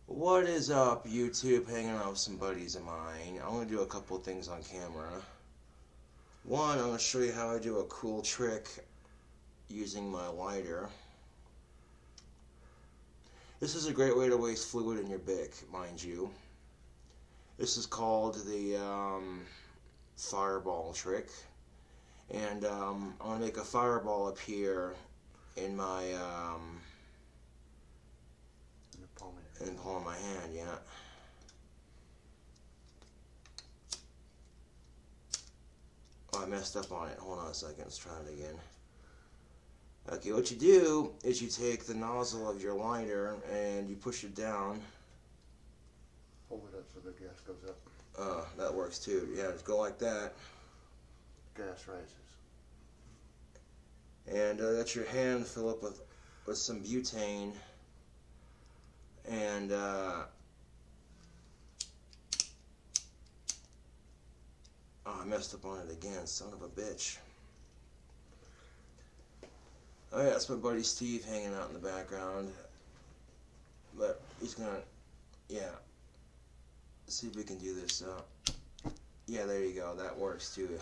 What is up, YouTube? Hanging out with some buddies of mine. I'm going to do a couple things on camera. One, I'm going to show you how I do a cool trick using my lighter. This is a great way to waste fluid in your bic, mind you. This is called the fireball trick. And I'm going to make a fireball appear in my in the palm of my hand, yeah. Oh, I messed up on it. Hold on a second. Let's try it again. Okay, what you do is you take the nozzle of your lighter and you push it down. Hold it up so the gas goes up. That works too. Yeah, just go like that. Gas rises. And let your hand fill up with some butane. And oh, I messed up on it again, son of a bitch. Oh yeah, that's my buddy Steve hanging out in the background. But he's gonna, yeah. Let's see if we can do this. Yeah, there you go. That works too.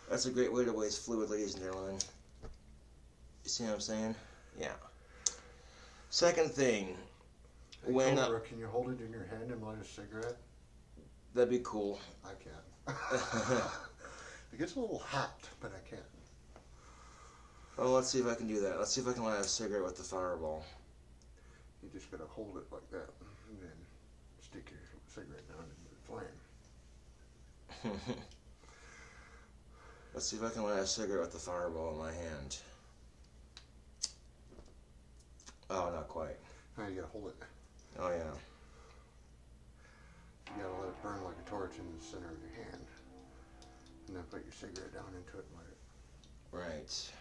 That's a great way to waste fluid, ladies and gentlemen. You see what I'm saying? Yeah. Second thing, when can you hold it in your hand and light a cigarette? That'd be cool. I can't. It gets a little hot, but I can't. Oh, let's see if I can do that. Let's see if I can light a cigarette with the fireball. You just gotta hold it like that, and then stick your cigarette down into the flame. Let's see if I can light a cigarette with the fireball in my hand. Oh, not quite. Now you gotta hold it. Oh, yeah. You gotta let it burn like a torch in the center of your hand. And then put your cigarette down into it and light it. Right.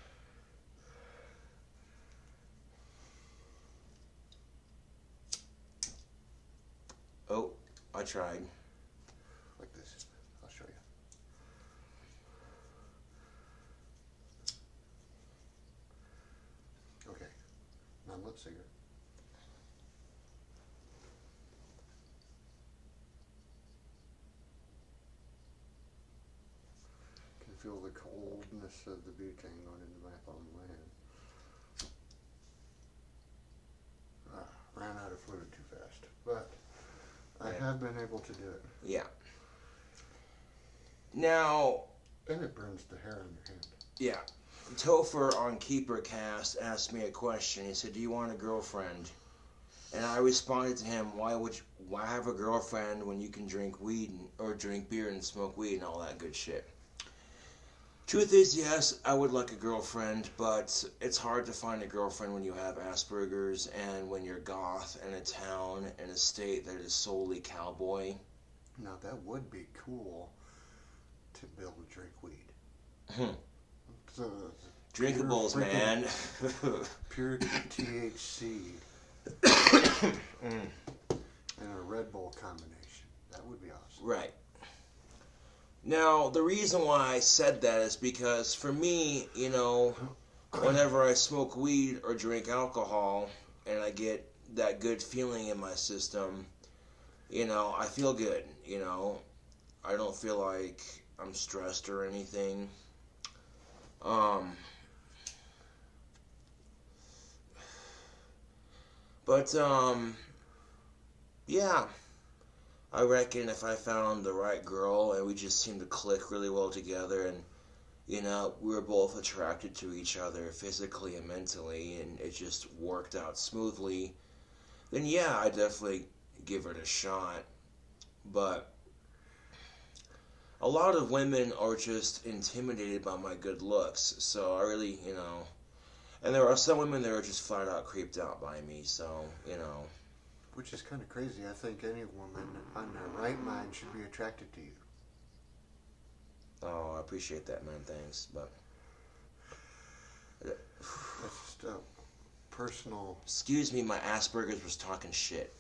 Oh, I tried. Like this. I'll show you. Okay. Now lit cigarette. Can feel the coldness of the butane going into my palm of my hand. Ran out of fluid too fast, but I have been able to do it. Yeah. Now. And it burns the hair on your hand. Yeah. Topher on KeeperCast asked me a question. He said, "Do you want a girlfriend?" And I responded to him, why have a girlfriend when you can drink weed or drink beer and smoke weed and all that good shit? Truth is, yes, I would like a girlfriend, but it's hard to find a girlfriend when you have Asperger's and when you're goth in a town in a state that is solely cowboy. Now that would be cool to be able to drink weed. So, Drinkables, man. Pure THC and a Red Bull combination. That would be awesome. Right. Now, the reason why I said that is because for me, you know, whenever I smoke weed or drink alcohol and I get that good feeling in my system, you know, I feel good, you know. I don't feel like I'm stressed or anything. Yeah, I reckon if I found the right girl and we just seemed to click really well together and, you know, we were both attracted to each other physically and mentally and it just worked out smoothly, then yeah, I definitely give it a shot. But a lot of women are just intimidated by my good looks, so I really, you know, and there are some women that are just flat out creeped out by me, so, you know. Which is kind of crazy. I think any woman on their right mind should be attracted to you. Oh, I appreciate that, man, thanks, but that's just a personal... Excuse me, my Asperger's was talking shit.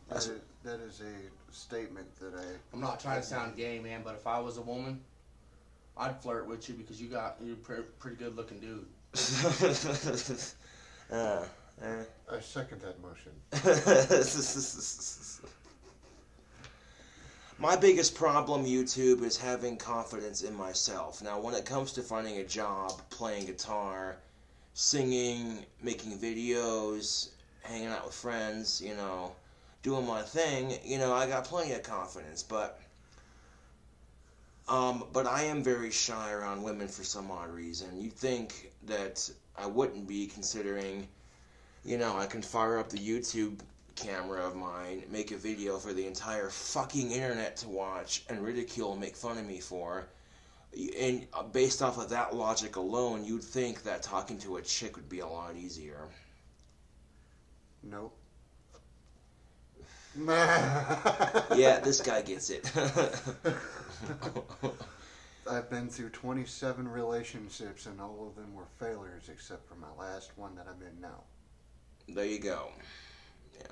That is a statement that I'm not trying to sound gay, man, but if I was a woman, I'd flirt with you because you're a pretty good looking dude. I I second that motion. My biggest problem, YouTube, is having confidence in myself. Now, when it comes to finding a job, playing guitar, singing, making videos, hanging out with friends, doing my thing, I got plenty of confidence, but I am very shy around women for some odd reason. You'd think that I wouldn't be, considering, I can fire up the YouTube camera of mine, make a video for the entire fucking internet to watch and ridicule and make fun of me for. And based off of that logic alone, you'd think that talking to a chick would be a lot easier. Nope. Yeah, this guy gets it. I've been through 27 relationships and all of them were failures except for my last one that I'm in now. There you go. Yeah.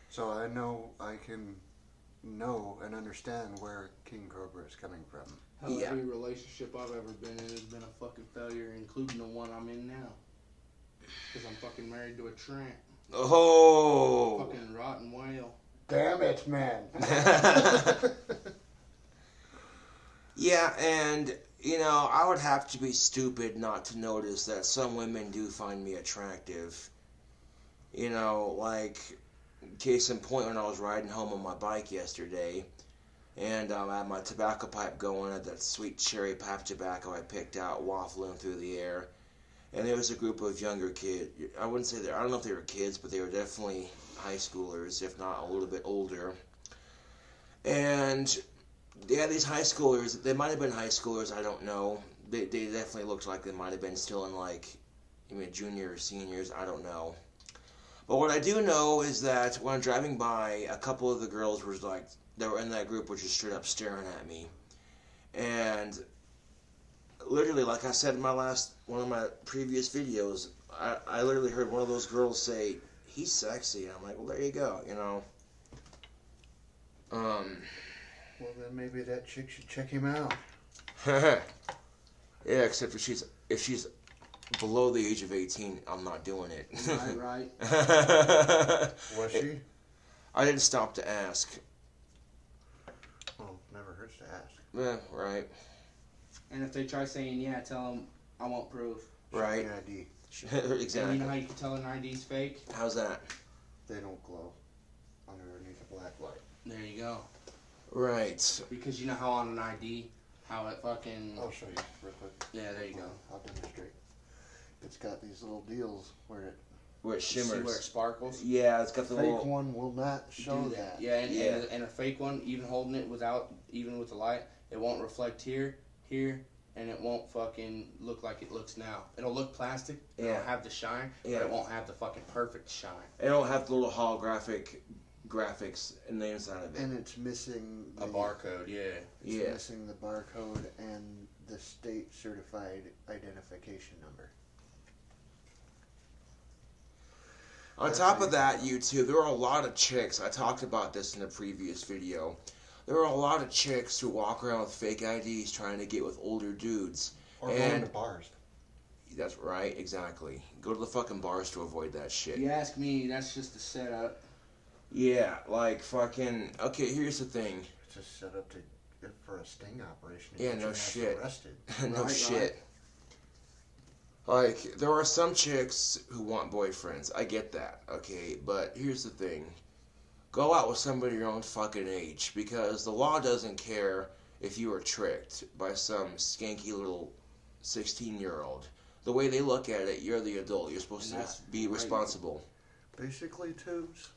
So I can know and understand where King Cobra is coming from. Hell, Yeah. every relationship I've ever been in has been a fucking failure, including the one I'm in now. Because I'm fucking married to a tramp. Oh! Fucking rotten whale. Damn it, man. Yeah, and, I would have to be stupid not to notice that some women do find me attractive. Like, case in point, when I was riding home on my bike yesterday, and I had my tobacco pipe going, at that sweet cherry pipe tobacco I picked out waffling through the air, and there was a group of younger kids. I wouldn't say I don't know if they were kids, but they were definitely high schoolers, if not a little bit older. And yeah, these high schoolers, they might have been high schoolers, I don't know. They definitely looked like they might have been still in junior or seniors, I don't know. But what I do know is that when I'm driving by, a couple of the girls that were in that group were just straight up staring at me. And literally, like I said in one of my previous videos, I literally heard one of those girls say, "He's sexy." And I'm like, well, there you go, Well, then maybe that chick should check him out. Yeah, except if she's below the age of 18, I'm not doing it. Right. Was she? I didn't stop to ask. Well, never hurts to ask. Yeah, right. And if they try saying yeah, tell them I want proof. Right. Show me ID. Exactly. And you know how you can tell an ID's fake? How's that? They don't glow underneath a black light. There you go. Right. Because you know how on an ID, how it fucking... I'll show you real quick. Yeah, there you go. I'll demonstrate. It's got these little deals where it... Where it See where it shimmers. sparkles? Yeah, it's got the fake little... one will not show Do that. Yeah, Yeah. And a fake one, even holding it even with the light, it won't reflect here, and it won't fucking look like it looks now. It'll look plastic, it'll Yeah. have the shine, Yeah. but it won't have the fucking perfect shine. It don't have the little holographic graphics in the inside of it. And it's missing A barcode, yeah. It's Yeah. missing the barcode and the state certified identification number. On top of that, YouTube, there are a lot of chicks, I talked about this in a previous video, there are a lot of chicks who walk around with fake IDs trying to get with older dudes. Or going to bars. That's right, exactly. Go to the fucking bars to avoid that shit. You ask me, that's just a setup. Yeah, like fucking... Okay, here's the thing. It's just set up for a sting operation. to Yeah, get no your ass shit. Arrested. No Right, shit. Like, there are some chicks who want boyfriends. I get that, okay? But here's the thing. Go out with somebody your own fucking age, because the law doesn't care if you were tricked by some skanky little 16-year-old. The way they look at it, you're the adult. You're supposed And to that's be responsible. Basically, tubes.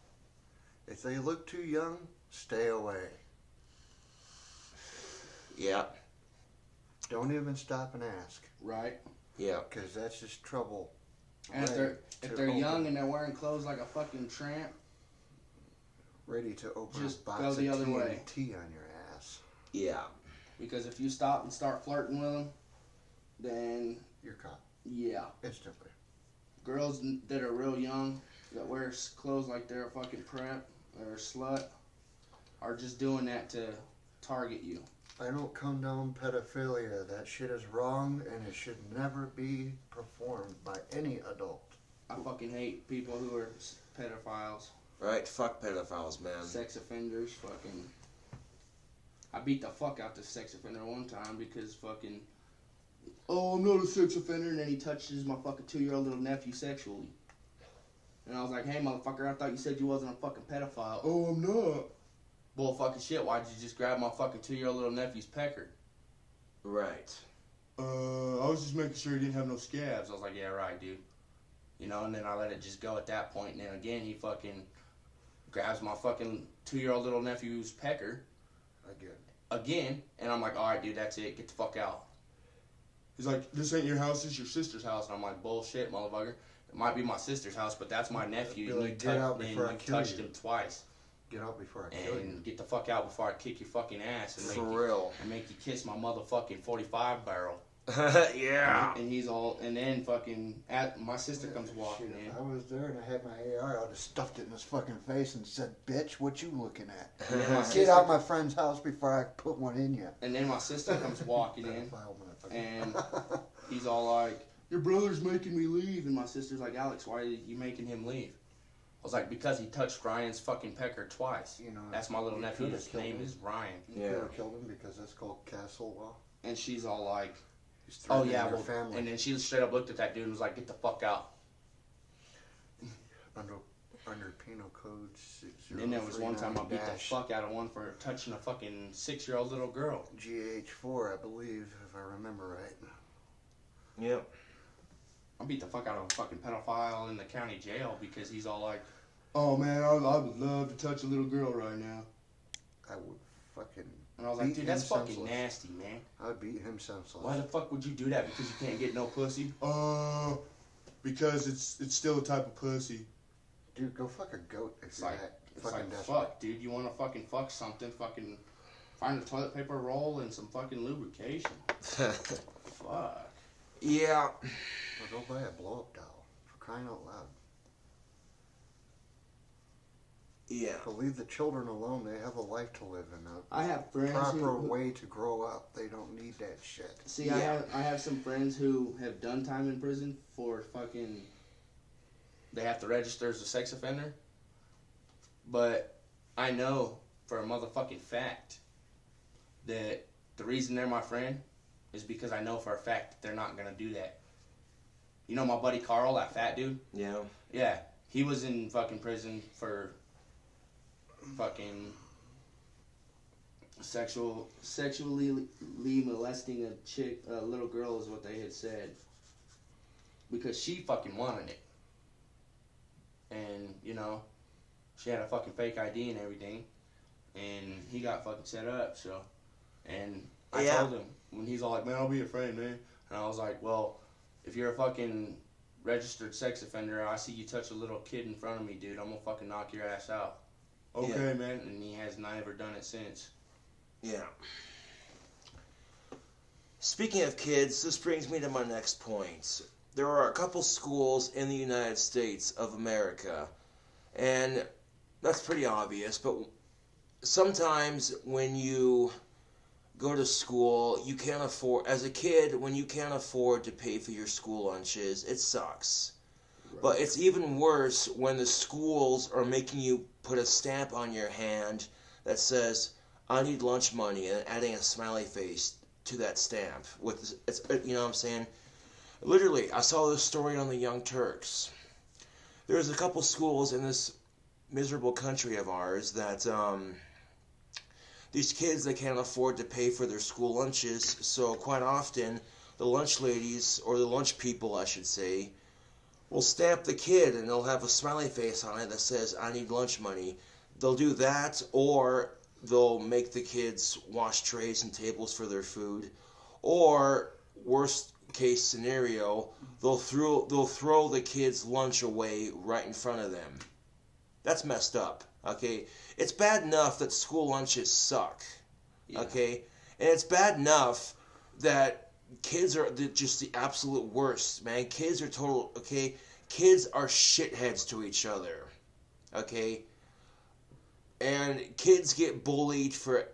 If they look too young, stay away. Yeah, Don't even stop and ask, Right? yeah. because that's just trouble. And if they're young and they're wearing clothes like a fucking tramp, ready to open just a box go of the other way. TNT on your ass, Yeah. because if you stop and start flirting with them, then you're caught yeah. instantly. Girls that are real young, that wear clothes like they're a fucking prep or a slut, are just doing that to target you. I don't condone pedophilia. That shit is wrong and it should never be performed by any adult. I fucking hate people who are pedophiles. Right? Fuck pedophiles, man. Sex offenders, fucking. I beat the fuck out this sex offender one time because fucking. Oh, I'm not a sex offender, and then he touches my fucking 2-year-old little nephew sexually. And I was like, hey, motherfucker, I thought you said you wasn't a fucking pedophile. Oh, I'm not. Bull fucking shit, why'd you just grab my fucking 2-year-old little nephew's pecker? Right. I was just making sure he didn't have no scabs. I was like, yeah, right, dude. You know, and then I let it just go at that point, and then again, he fucking grabs my fucking 2-year-old little nephew's pecker. Again, and I'm like, alright, dude, that's it, get the fuck out. He's like, this ain't your house, this is your sister's house. And I'm like, bullshit, motherfucker. It might be my sister's house, but that's my nephew. Like, get out before I kill touched you. him twice. Get out before I kill you. And get the fuck out before I kick your fucking ass. And For real. And make you kiss my motherfucking 45 barrel. Yeah. And he's all, and then fucking, my sister comes walking Shit, in. if I was there and I had my AR, I'd have stuffed it in his fucking face and said, bitch, what you looking at? And then my Get sister, out my friend's house before I put one in you. and then my sister comes walking in. Pedophile motherfucker. And he's all like, your brother's making me leave. And my sister's like, Alex, why are you making him leave? I was like, because he touched Ryan's fucking pecker twice. You know, That's my little you nephew. could've His killed name him. is Ryan. You Yeah. could have killed him because that's called castle law. And she's all like, He's oh threatening yeah, their well, family. and then she straight up looked at that dude and was like, get the fuck out. Under penal code 6039-. And then there was one time I beat the fuck out of one for touching a fucking 6-year-old little girl. GH4, I believe, if I remember right. Yep. I beat the fuck out of a fucking pedophile in the county jail because he's all like, oh man, I would love to touch a little girl right now. I would fucking. And I was like, beat dude, him that's fucking senseless. nasty, man. I would beat him senseless. Why the fuck would you do that? Because you can't get no pussy? Because it's still a type of pussy. Dude, go fuck a goat if It's you're like, that it's fucking like desperate. fuck, dude. You want to fucking fuck something? Fucking find a toilet paper roll and some fucking lubrication. Fuck. Yeah. Or go buy a blow-up doll. For crying out loud. Yeah. To leave the children alone. They have a life to live in. I have friends Proper who way to grow up. They don't need that shit. see. Yeah. I have some friends who have done time in prison for fucking. They have to register as a sex offender. But I know for a motherfucking fact that the reason they're my friend is because I know for a fact that they're not gonna do that. You know my buddy Carl, that fat dude? Yeah. Yeah, he was in fucking prison for fucking sexually molesting a little girl is what they had said. Because she fucking wanted it. And, you know, she had a fucking fake ID and everything. And he got fucking set up, so. And I Yeah. told him, when he's all like, man, I'll be your friend, man. And I was like, well, if you're a fucking registered sex offender, I see you touch a little kid in front of me, dude, I'm gonna fucking knock your ass out. Okay, Yeah. man. And he has never done it since. Yeah. Speaking of kids, this brings me to my next point. There are a couple schools in the United States of America, and that's pretty obvious, but sometimes when you go to school, you can't afford, as a kid, when you can't afford to pay for your school lunches, it sucks. Right. But it's even worse when the schools are making you put a stamp on your hand that says, I need lunch money, and adding a smiley face to that stamp. It's you know what I'm saying? Literally, I saw this story on the Young Turks. There's a couple schools in this miserable country of ours that, these kids, they can't afford to pay for their school lunches, so quite often, the lunch ladies, or the lunch people, I should say, will stamp the kid, and they'll have a smiley face on it that says, I need lunch money. They'll do that, or they'll make the kids wash trays and tables for their food, or, worst case scenario, they'll throw the kids' lunch away right in front of them. That's messed up, okay? It's bad enough that school lunches suck, Yeah. okay? And it's bad enough that kids are just the absolute worst, man. Kids are total, okay? Kids are shitheads to each other, okay? And kids get bullied for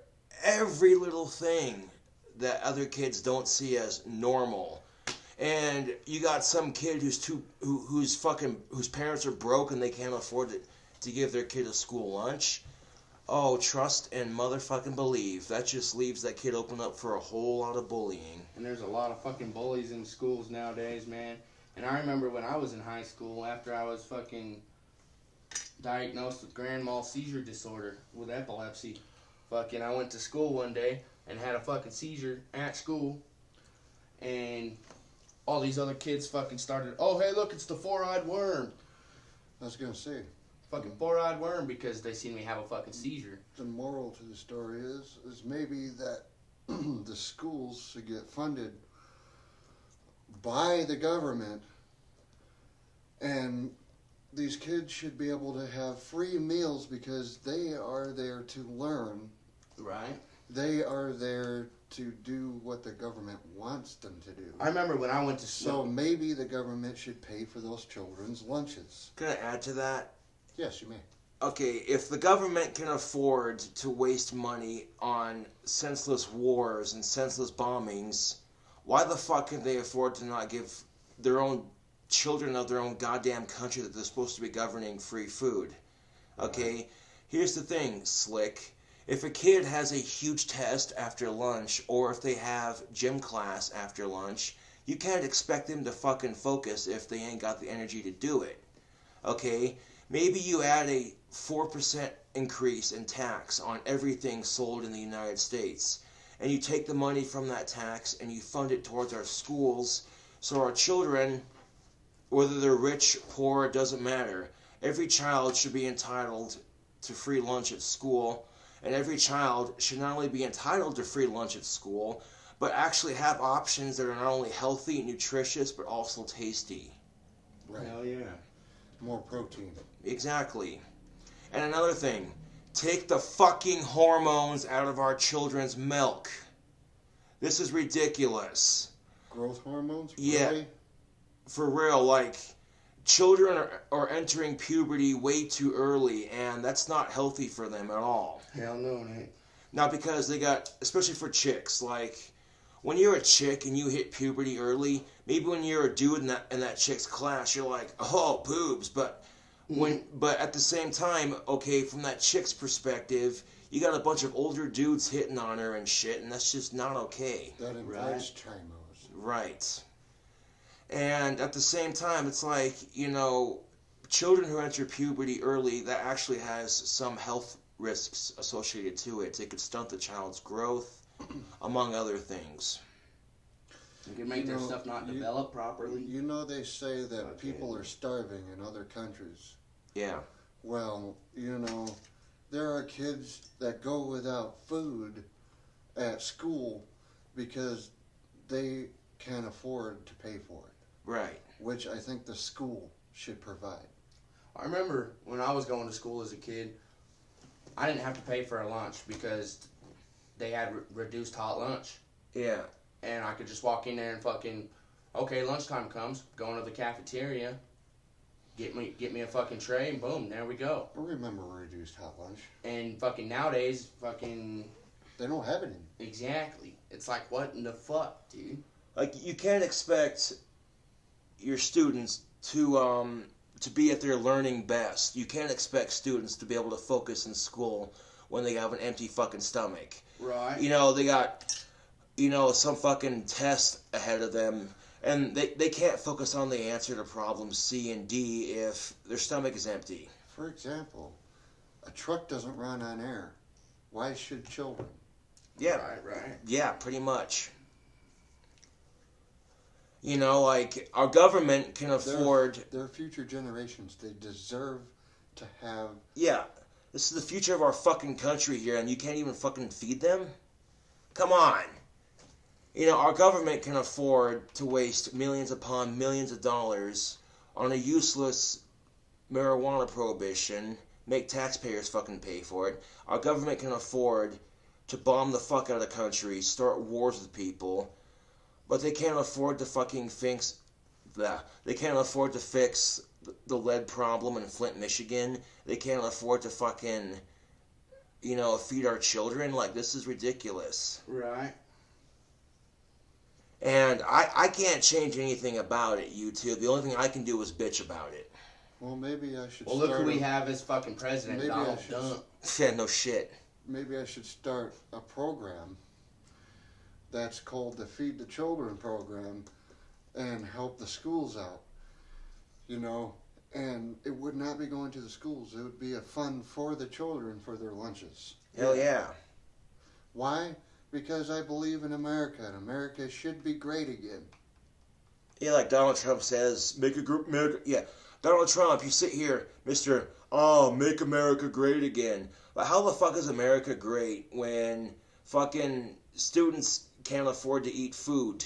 every little thing that other kids don't see as normal. and you got some kid whose parents are broke and they can't afford to give their kid a school lunch. Oh, trust and motherfucking believe. That just leaves that kid open up for a whole lot of bullying. And there's a lot of fucking bullies in schools nowadays, man. And I remember when I was in high school, after I was fucking diagnosed with grand mal seizure disorder with epilepsy, fucking I went to school one day and had a fucking seizure at school. And all these other kids fucking started, oh, hey, look, it's the four-eyed worm. I was going to say, Fucking four-eyed worm, because they seen me have a fucking seizure. the moral to the story is maybe that the schools should get funded by the government, and these kids should be able to have free meals because they are there to learn. Right? They are there to do what the government wants them to do. I remember when I went to So school. maybe the government should pay for those children's lunches. Can I add to that? Yes, you may. Okay, if the government can afford to waste money on senseless wars and senseless bombings, why the fuck can they afford to not give their own children of their own goddamn country that they're supposed to be governing free food? Okay, here's the thing, Slick. If a kid has a huge test after lunch, or if they have gym class after lunch, you can't expect them to fucking focus if they ain't got the energy to do it. Okay? Maybe you add a 4% increase in tax on everything sold in the United States, and you take the money from that tax and you fund it towards our schools, so our children, whether they're rich, poor, it doesn't matter. Every child should be entitled to free lunch at school, and every child should not only be entitled to free lunch at school, but actually have options that are not only healthy and nutritious, but also tasty. Right. Hell yeah. More protein. Exactly. And another thing, take the fucking hormones out of our children's milk. This is ridiculous. Growth hormones? Yeah. Really? For real, like, children are entering puberty way too early, and that's not healthy for them at all. Hell no, it ain't. Not because they got, especially for chicks, like, when you're a chick and you hit puberty early, maybe when you're a dude in that chick's class, you're like, oh, boobs, but at the same time, okay, from that chick's perspective, you got a bunch of older dudes hitting on her and shit, and that's just not okay. That invites chimos. Right. And at the same time, it's like, children who enter puberty early, that actually has some health risks associated to it. It could stunt the child's growth, among other things. You can make their stuff not develop properly. You know they say that people are starving in other countries. Yeah. Well, there are kids that go without food at school because they can't afford to pay for it. Right. Which I think the school should provide. I remember when I was going to school as a kid, I didn't have to pay for a lunch because they had reduced hot lunch. Yeah. And I could just walk in there and fucking, okay, lunchtime comes, go into the cafeteria, get me a fucking tray, and boom, there we go. I remember reduced hot lunch. And fucking nowadays, fucking... They don't have it in. Exactly. It's like, what in the fuck, dude? Like, you can't expect your students to be at their learning best. You can't expect students to be able to focus in school when they have an empty fucking stomach. Right. They got, some fucking test ahead of them, and they can't focus on the answer to problems C and D if their stomach is empty. For example, a truck doesn't run on air. Why should children? Yeah. Right. Yeah, pretty much. Like, our government can afford... They're future generations. They deserve to have... Yeah. This is the future of our fucking country here, and you can't even fucking feed them? Come on. Our government can afford to waste millions upon millions of dollars on a useless marijuana prohibition, make taxpayers fucking pay for it. Our government can afford to bomb the fuck out of the country, start wars with people, but they can't afford to fucking fix They can't afford to fix the lead problem in Flint, Michigan. They can't afford to fucking, feed our children. Like, this is ridiculous. Right. And I can't change anything about it, YouTube. The only thing I can do is bitch about it. Well, maybe I should. Well, look who we have as fucking president, Maybe Donald Trump. Yeah, no shit. Maybe I should start a program that's called the Feed the Children program and help the schools out. You know, and it would not be going to the schools. It would be a fund for the children for their lunches. Hell yeah. Why? Because I believe in America, and America should be great again. Yeah, like Donald Trump says, make a group, America. Yeah, Donald Trump, you sit here, Mr. Oh, make America great again. But how the fuck is America great when fucking students can't afford to eat food?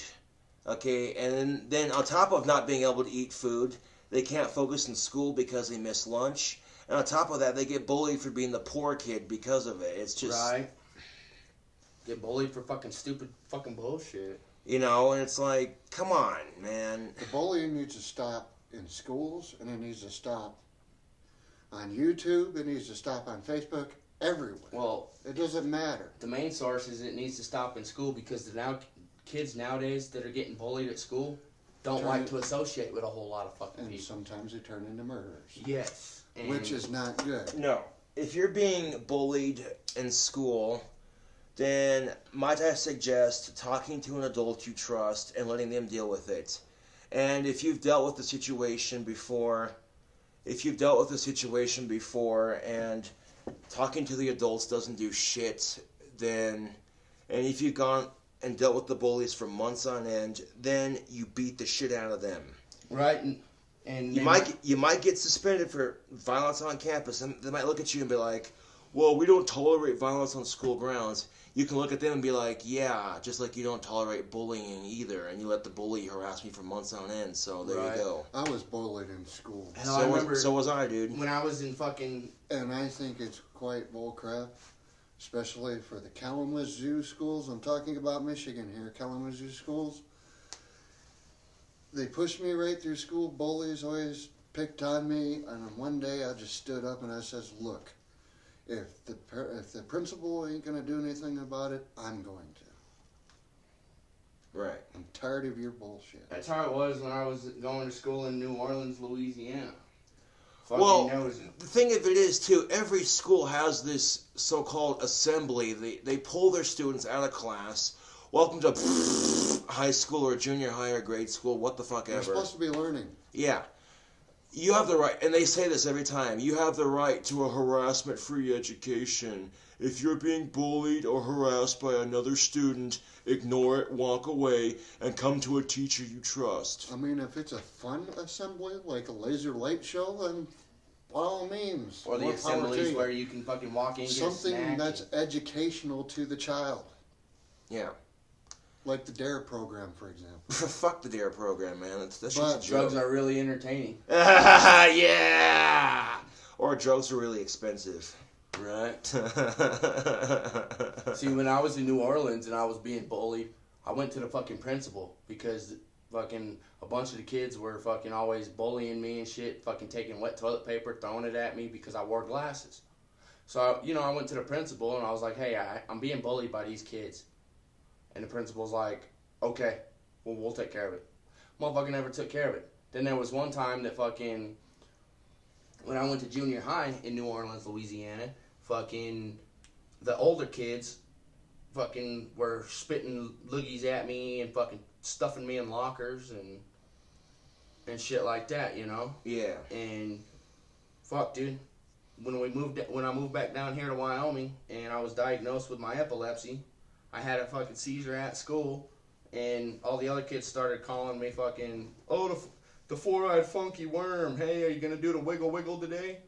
Okay, and then on top of not being able to eat food, they can't focus in school because they miss lunch. And on top of that, they get bullied for being the poor kid because of it. It's just... Right. Get bullied for fucking stupid fucking bullshit. You know, and it's like, come on, man. The bullying needs to stop in schools, and it needs to stop on YouTube, it needs to stop on Facebook, everywhere. Well, it doesn't matter. The main source is it needs to stop in school because kids nowadays that are getting bullied at school don't like to associate with a whole lot of fucking and people. Sometimes they turn into murderers. Yes. Which is not good. No. If you're being bullied in school, then might I suggest talking to an adult you trust and letting them deal with it. And if you've dealt with the situation before, and talking to the adults doesn't do shit, and if you've gone and dealt with the bullies for months on end, then you beat the shit out of them. Right, and you might get suspended for violence on campus, and they might look at you and be like, well, we don't tolerate violence on school grounds. You can look at them and be like, yeah, just like you don't tolerate bullying either, and you let the bully harass me for months on end, so there you go. I was bullied in school. So was I, dude. When I was in fucking... And I think it's quite bullcrap, especially for the Kalamazoo schools. I'm talking about Michigan here, Kalamazoo schools. They pushed me right through school. Bullies always picked on me, and one day I just stood up and I says, look, if the principal ain't going to do anything about it, I'm going to. Right. I'm tired of your bullshit. That's how it was when I was going to school in New Orleans, Louisiana. Well, the thing of it is, too, every school has this so-called assembly. They pull their students out of class. Welcome to high school or junior high or grade school, what the fuck ever. You're supposed to be learning. Yeah. You have the right, and they say this every time, you have the right to a harassment-free education. If you're being bullied or harassed by another student, ignore it, walk away, and come to a teacher you trust. I mean, if it's a fun assembly, like a laser light show, then by all means. Or the assemblies where you can fucking walk in and get something that's educational to the child. Yeah. Like the DARE program, for example. Fuck the DARE program, man. That's but drugs are really entertaining. Yeah! Or drugs are really expensive. Right. See, when I was in New Orleans and I was being bullied, I went to the fucking principal because fucking a bunch of the kids were fucking always bullying me and shit, fucking taking wet toilet paper, throwing it at me because I wore glasses. So, I went to the principal and I was like, hey, I'm being bullied by these kids. And the principal's like, okay, well, we'll take care of it. Motherfucker never took care of it. Then there was one time that fucking, when I went to junior high in New Orleans, Louisiana, fucking the older kids fucking were spitting loogies at me and fucking stuffing me in lockers and shit like that, Yeah. And fuck, dude. When I moved back down here to Wyoming and I was diagnosed with my epilepsy, I had a fucking seizure at school, and all the other kids started calling me fucking, oh, the four-eyed funky worm. Hey, are you gonna do the wiggle wiggle today?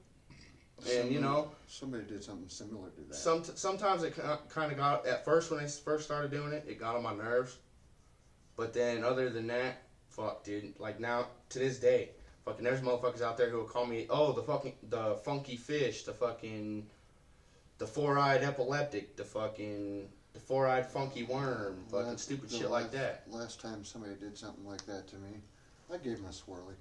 And somebody did something similar to that. Sometimes it kind of got, at first when I first started doing it, it got on my nerves. But then other than that, fuck, dude. Like now to this day, fucking there's motherfuckers out there who will call me, oh, the funky fish, the four-eyed epileptic, the four-eyed funky worm, fucking stupid shit like that. Last time somebody did something like that to me, I gave him a swirly.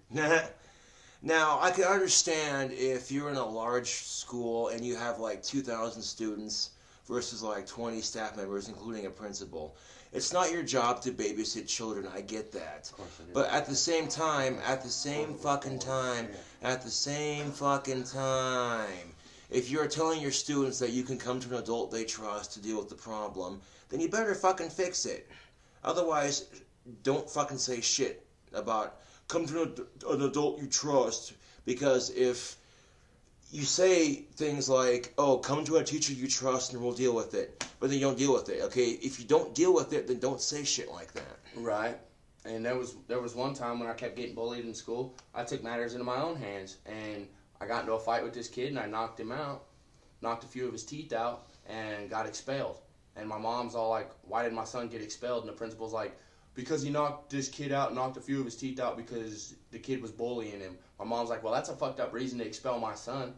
Now, I can understand if you're in a large school and you have like 2,000 students, versus like 20 staff members, including a principal. It's not your job to babysit children, I get that. Of course it is. But at the same time, if you're telling your students that you can come to an adult they trust to deal with the problem, then you better fucking fix it. Otherwise, don't fucking say shit about come to an adult you trust, because if you say things like, oh, come to a teacher you trust and we'll deal with it, but then you don't deal with it, okay? If you don't deal with it, then don't say shit like that. Right. And there was one time when I kept getting bullied in school, I took matters into my own hands, and I got into a fight with this kid, and I knocked him out, knocked a few of his teeth out, and got expelled. And my mom's all like, why did my son get expelled? And the principal's like, because he knocked this kid out, knocked a few of his teeth out because the kid was bullying him. My mom's like, well, that's a fucked up reason to expel my son.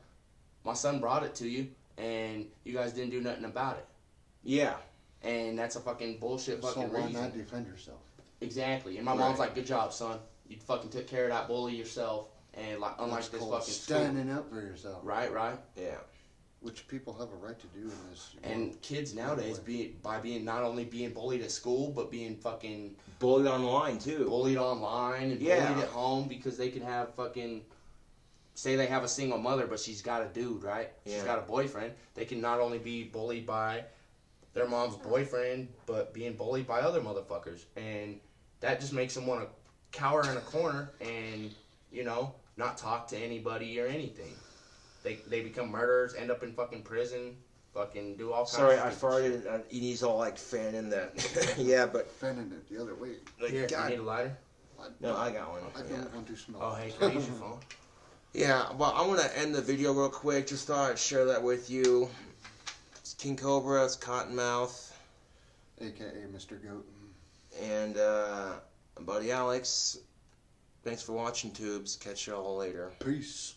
My son brought it to you, and you guys didn't do nothing about it. Yeah. And that's a fucking bullshit fucking So why reason. not defend yourself? Exactly. And my mom's like, good job, son. You fucking took care of that bully yourself. And like, unlike That's this called fucking standing up for yourself. Right. Yeah. Which people have a right to do in this world. And kids nowadays, by being not only being bullied at school, but being fucking Bullied online, too. bullied online and Yeah. bullied at home because they can have fucking, say they have a single mother, but she's got a dude, right? She's Yeah. got a boyfriend. They can not only be bullied by their mom's boyfriend, but being bullied by other motherfuckers. And that just makes them want to cower in a corner and, you know, not talk to anybody or anything. They become murderers, end up in fucking prison, fucking do all kinds Sorry, of I stupid shit. farted. He's all like fanning that. Yeah, but Fanning it the other way. like, Here, God, you need a lighter? no, I got one. I Yeah. don't want to smell. Oh, hey, can I use your phone? Yeah, well, I'm gonna end the video real quick. Just thought I'd share that with you. It's King Cobra, it's Cottonmouth, AKA Mr. Goat. and Buddy Alex. Thanks for watching, Tubes. Catch y'all later. Peace.